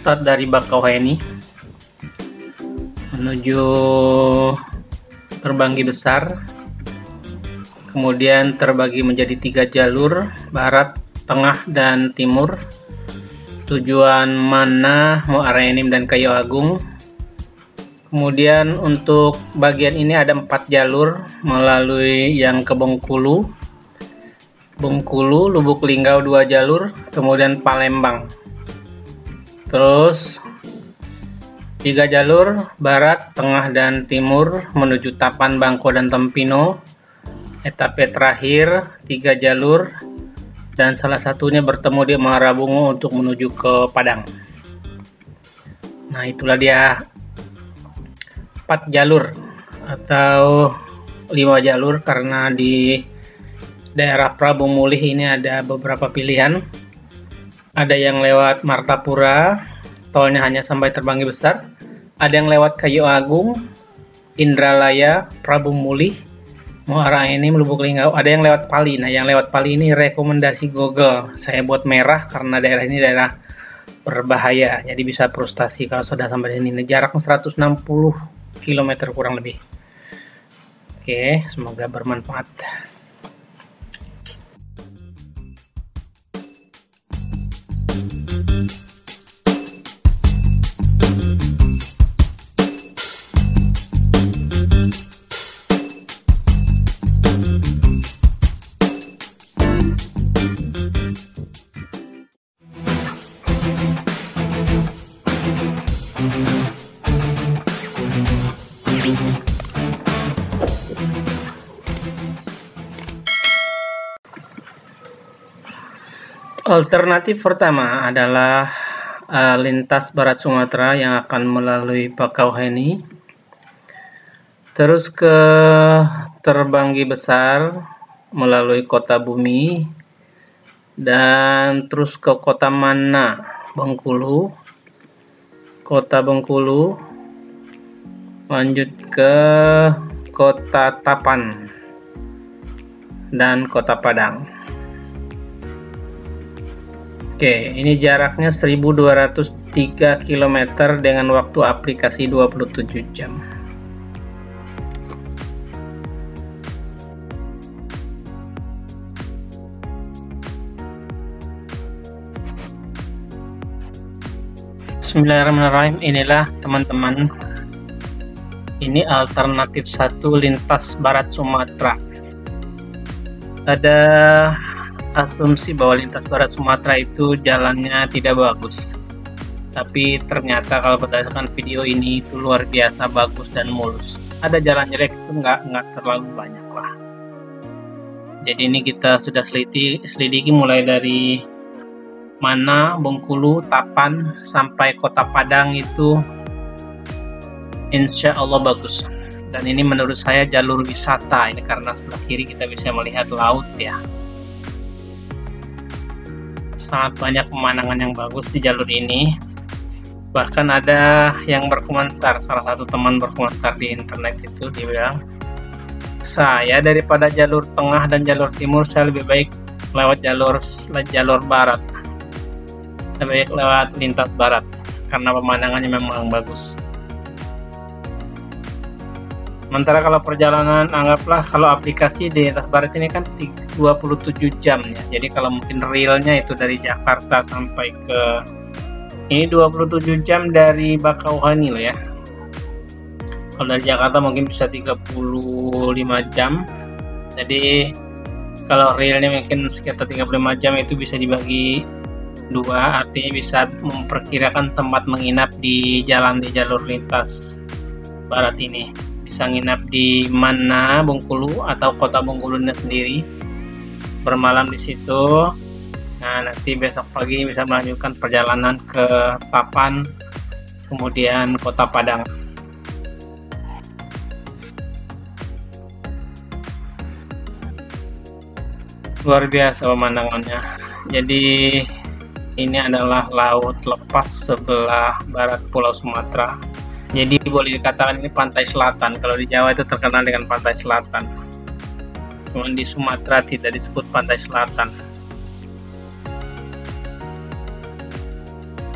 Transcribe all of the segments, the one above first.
start dari Bakauheni menuju Terbanggi Besar, kemudian terbagi menjadi 3 jalur, barat, tengah, dan timur. Tujuan Mana, Muara Enim, dan Kayu Agung. Kemudian untuk bagian ini ada 4 jalur melalui yang ke Bengkulu, Lubuk Linggau 2 jalur, kemudian Palembang. Terus 3 jalur barat, tengah, dan timur menuju Tapan, Bangko, dan Tempino. Etape terakhir 3 jalur dan salah satunya bertemu di Muara Bungo untuk menuju ke Padang. Nah, itulah dia 4 jalur atau 5 jalur karena di daerah Prabu Mulih ini ada beberapa pilihan. Ada yang lewat Martapura, tolnya hanya sampai Terbanggi Besar. Ada yang lewat Kayu Agung, Indralaya, Prabu Mulih, Muara Enim, Lubuk Linggau. Ada yang lewat Pali. Nah, yang lewat Pali ini rekomendasi Google. Saya buat merah karena daerah ini daerah berbahaya. Jadi bisa frustasi kalau sudah sampai sini. Jaraknya 160 km kurang lebih. Oke, semoga bermanfaat. Alternatif pertama adalah lintas Barat Sumatera yang akan melalui Bakauheni, terus ke Terbanggi Besar melalui Kota Bumi, dan terus ke Kota Mana, Bengkulu, Kota Bengkulu, lanjut ke Kota Tapan, dan Kota Padang. Oke, ini jaraknya 1203 km dengan waktu aplikasi 27 jam. Bismillahirrahmanirrahim. Inilah teman-teman, ini alternatif 1 lintas Barat Sumatera. Ada asumsi bahwa lintas Barat Sumatera itu jalannya tidak bagus, tapi ternyata kalau berdasarkan video ini itu luar biasa bagus dan mulus. Ada jalan jelek itu nggak terlalu banyak lah. Jadi ini kita sudah selidiki mulai dari Mana, Bengkulu, Tapan sampai Kota Padang itu insya Allah bagus. Dan ini menurut saya jalur wisata ini karena sebelah kiri kita bisa melihat laut ya. Sangat banyak pemandangan yang bagus di jalur ini. Bahkan ada yang berkomentar, salah satu teman berkomentar di internet itu, dia bilang, saya daripada jalur tengah dan jalur timur, saya lebih baik lewat jalur barat, lebih baik lewat lintas barat karena pemandangannya memang bagus. Sementara kalau perjalanan, anggaplah kalau aplikasi di lintas barat ini kan 27 jam ya. Jadi kalau mungkin realnya itu dari Jakarta sampai ke ini 27 jam dari Bakauheni loh ya. Kalau dari Jakarta mungkin bisa 35 jam. Jadi kalau realnya mungkin sekitar 35 jam itu bisa dibagi 2, artinya bisa memperkirakan tempat menginap di jalur lintas barat ini. Bisa nginap di Mana, Bengkulu, atau Kota Bengkulunya sendiri, bermalam di situ. Nah, nanti besok pagi bisa melanjutkan perjalanan ke Tapan, kemudian Kota Padang. Luar biasa pemandangannya. Jadi ini adalah laut lepas sebelah barat Pulau Sumatera. Jadi boleh dikatakan ini pantai selatan. Kalau di Jawa itu terkenal dengan pantai selatan. Cuman di Sumatera tidak disebut pantai selatan.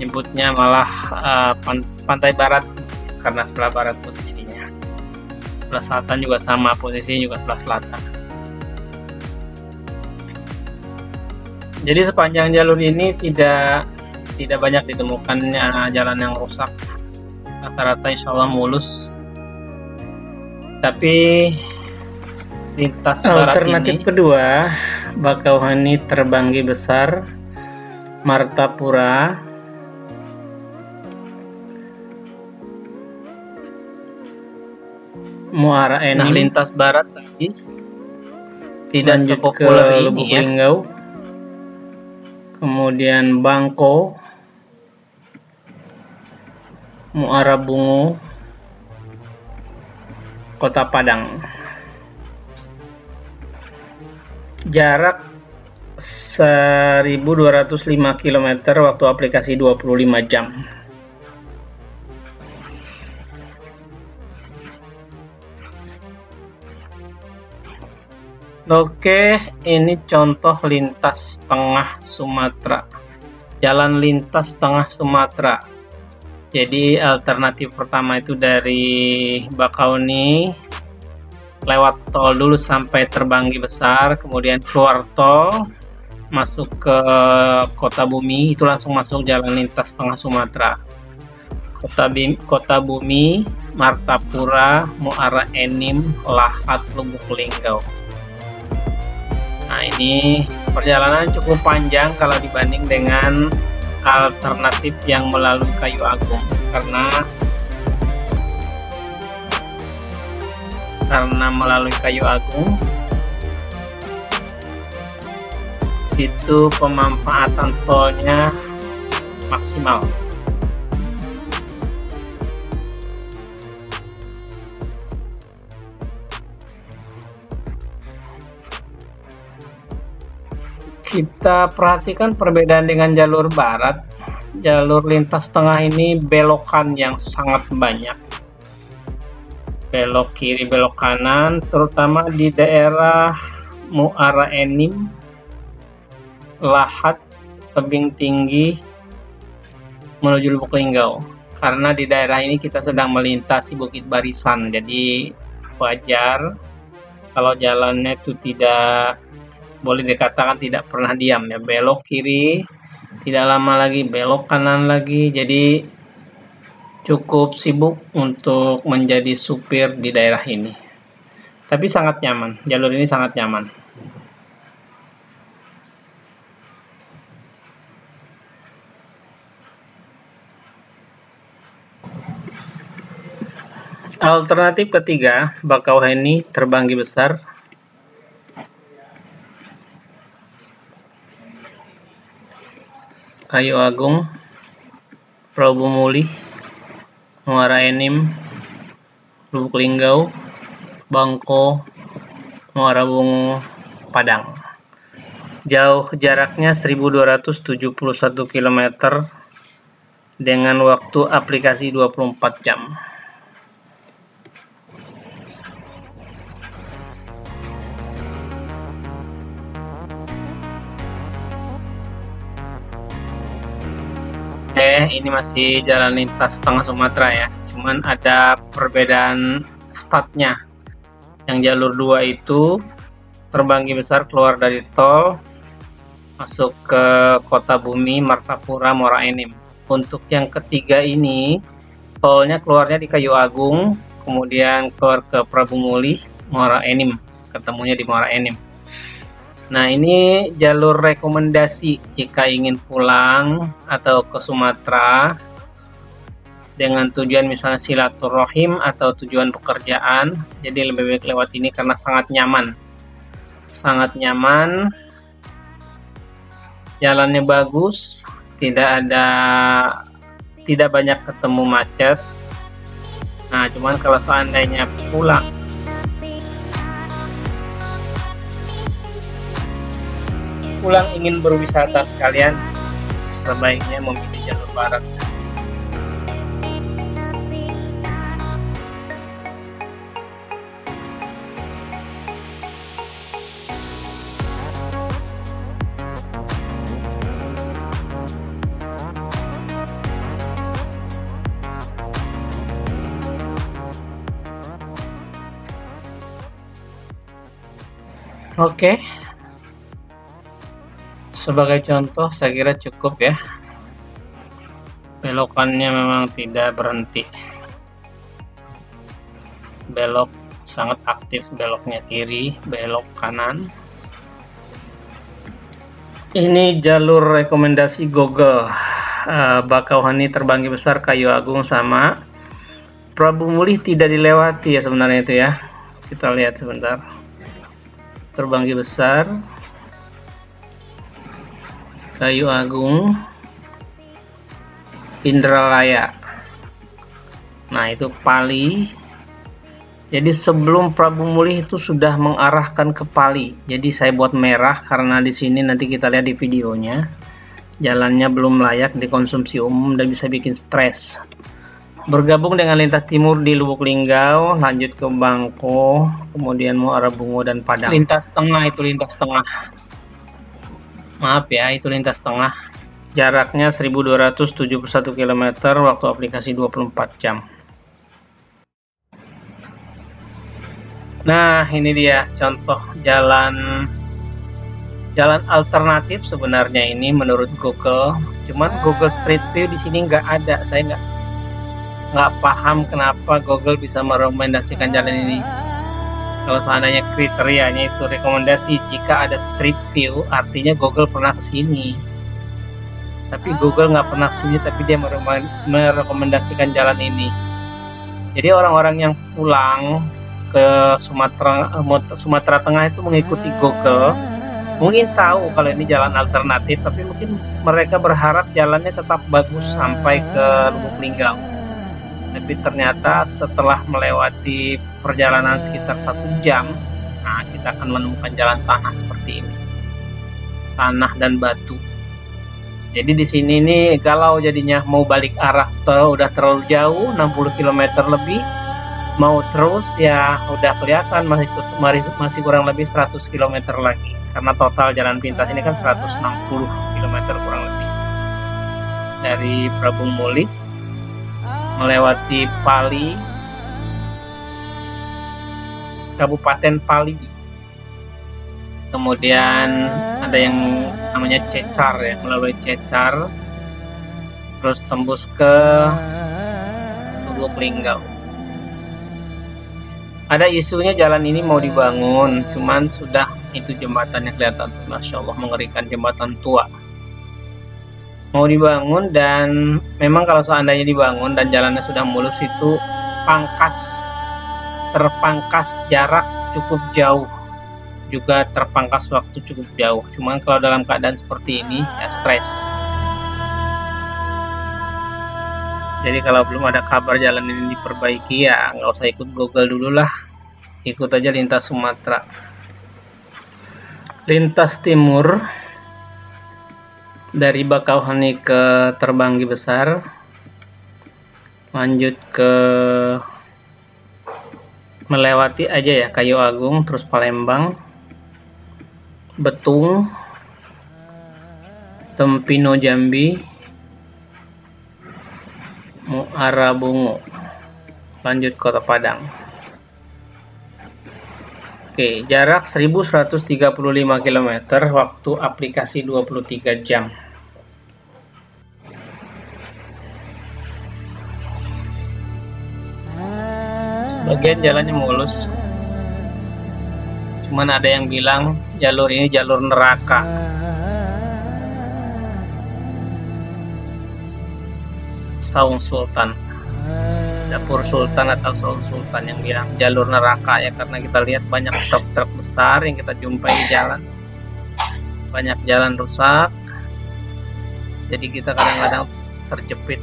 nyebutnya malah pantai barat karena sebelah barat posisinya. Sebelah selatan juga sama, posisinya juga sebelah selatan. Jadi sepanjang jalur ini tidak banyak ditemukannya jalan yang rusak, rata-rata insya Allah mulus. Tapi lintas barat alternatif ini, kedua Bakauheni Terbanggi Besar, Martapura, Muara Enim. Nah, lintas barat tadi tidak sepopuler ini ya. Linggau, kemudian Bangko, Muara Bungu, Kota Padang. Jarak 1205 km, waktu aplikasi 25 jam. Oke, ini contoh lintas tengah Sumatera. Jalan lintas tengah Sumatera. Jadi alternatif pertama itu dari Bakauheni, lewat tol dulu sampai Terbanggi Besar, kemudian keluar tol, masuk ke Kota Bumi, itu langsung masuk jalan lintas tengah Sumatera. Kota Bumi, Martapura, Muara Enim, Lahat, Lubuk Linggau. Nah, ini perjalanan cukup panjang kalau dibanding dengan alternatif yang melalui Kayu Agung, karena melalui Kayu Agung itu pemanfaatan tolnya maksimal. Kita perhatikan perbedaan dengan jalur barat. Jalur lintas tengah ini belokan yang sangat banyak, belok kiri, belok kanan, terutama di daerah Muara Enim, Lahat, tebing tinggi menuju Lubuk Linggau. Karena di daerah ini kita sedang melintasi Bukit Barisan, jadi wajar kalau jalannya itu tidak, boleh dikatakan tidak pernah diam ya, belok kiri, tidak lama lagi belok kanan lagi, jadi cukup sibuk untuk menjadi supir di daerah ini. Tapi sangat nyaman, jalur ini sangat nyaman. Alternatif ketiga, Bakauheni Terbanggi Besar. Kayu Agung, Prabu Mulih, Muara Enim, Lubuk Linggau, Bangko, Muara Bungu, Padang. Jaraknya 1271 km dengan waktu aplikasi 24 jam. Ini masih jalan lintas tengah Sumatera ya, cuman ada perbedaan startnya. Yang jalur 2 itu Terbanggi Besar keluar dari tol, masuk ke Kota Bumi, Martapura, Muara Enim. Untuk yang ketiga ini tolnya keluarnya di Kayu Agung, kemudian keluar ke Prabu Mulih, Muara Enim, ketemunya di Muara Enim. Nah, ini jalur rekomendasi jika ingin pulang atau ke Sumatera dengan tujuan misalnya silaturahim atau tujuan pekerjaan. Jadi lebih baik lewat ini karena sangat nyaman. Sangat nyaman. Jalannya bagus, tidak banyak ketemu macet. Nah, cuman kalau seandainya pulang ingin berwisata sekalian, sebaiknya memilih jalur barat. Oke, sebagai contoh saya kira cukup ya. Belokannya memang tidak berhenti, belok sangat aktif, beloknya kiri, belok kanan. Ini jalur rekomendasi Google. Bakauheni Terbanggi Besar, Kayu Agung sama Prabu Mulih tidak dilewati ya sebenarnya itu ya. Kita lihat sebentar. Terbanggi Besar, Kayu Agung, Indralaya. Nah itu Pali. Jadi sebelum Prabu Mulih itu sudah mengarahkan ke Pali. Jadi saya buat merah karena di sini nanti kita lihat di videonya. Jalannya belum layak dikonsumsi umum dan bisa bikin stres. Bergabung dengan lintas timur di Lubuk Linggau, lanjut ke Bangko, kemudian Muara Bungo dan Padang. Lintas tengah itu lintas tengah. Maaf ya, itu lintas tengah. Jaraknya 1271 km, waktu aplikasi 24 jam. Nah, ini dia contoh jalan alternatif sebenarnya ini menurut Google. Cuman Google Street View di sini nggak ada. Saya nggak paham kenapa Google bisa merekomendasikan jalan ini. Kalau seandainya kriterianya itu rekomendasi jika ada Street View, artinya Google pernah kesini. Tapi Google nggak pernah kesini, tapi dia merekomendasikan jalan ini. Jadi orang-orang yang pulang ke Sumatera Tengah itu mengikuti Google, mungkin tahu kalau ini jalan alternatif, tapi mungkin mereka berharap jalannya tetap bagus sampai ke Lubuk Linggau. Tapi ternyata setelah melewati perjalanan sekitar 1 jam, nah kita akan menemukan jalan tanah seperti ini, tanah dan batu. Jadi di sini nih galau jadinya, mau balik arah udah terlalu jauh, 60 km lebih, mau terus ya udah kelihatan masih kurang lebih 100 km lagi, karena total jalan pintas ini kan 160 km kurang lebih dari Prabu Mulih melewati Pali, Kabupaten Pali. Kemudian ada yang namanya Cecar ya, melalui Cecar terus tembus ke Lubuk Linggau. Ada isunya jalan ini mau dibangun, cuman sudah itu jembatannya kelihatan tuh, Masya Allah, mengerikan, jembatan tua mau dibangun. Dan memang kalau seandainya dibangun dan jalannya sudah mulus itu terpangkas jarak cukup jauh, juga terpangkas waktu cukup jauh. Cuman kalau dalam keadaan seperti ini ya stres. Jadi kalau belum ada kabar jalan ini diperbaiki ya nggak usah ikut Google dulu lah, ikut aja lintas Sumatera. Lintas timur dari Bakauheni ke Terbanggi Besar, lanjut ke melewati aja ya Kayu Agung, terus Palembang, Betung, Tempino Jambi, Muara Bungo, lanjut Kota Padang. Oke, jarak 1135 km, waktu aplikasi 23 jam. Sebagian jalannya mulus, cuman ada yang bilang jalur ini jalur neraka. Saung Sultan, dapur Sultan atau Saung Sultan yang bilang jalur neraka ya, karena kita lihat banyak truk-truk besar yang kita jumpai di jalan, banyak jalan rusak, jadi kita kadang-kadang terjepit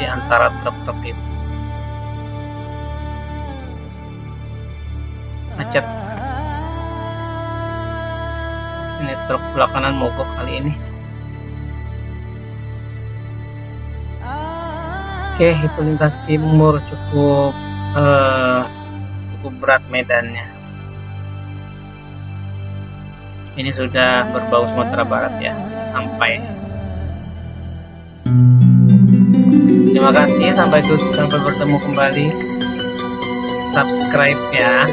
di antara truk-truk itu. Macet. Ini truk sebelah kanan mogok kali ini. Oke, itu lintas timur cukup berat medannya. Ini sudah berbau Sumatera Barat ya, sampai. Terima kasih, sampai bertemu kembali. Subscribe ya.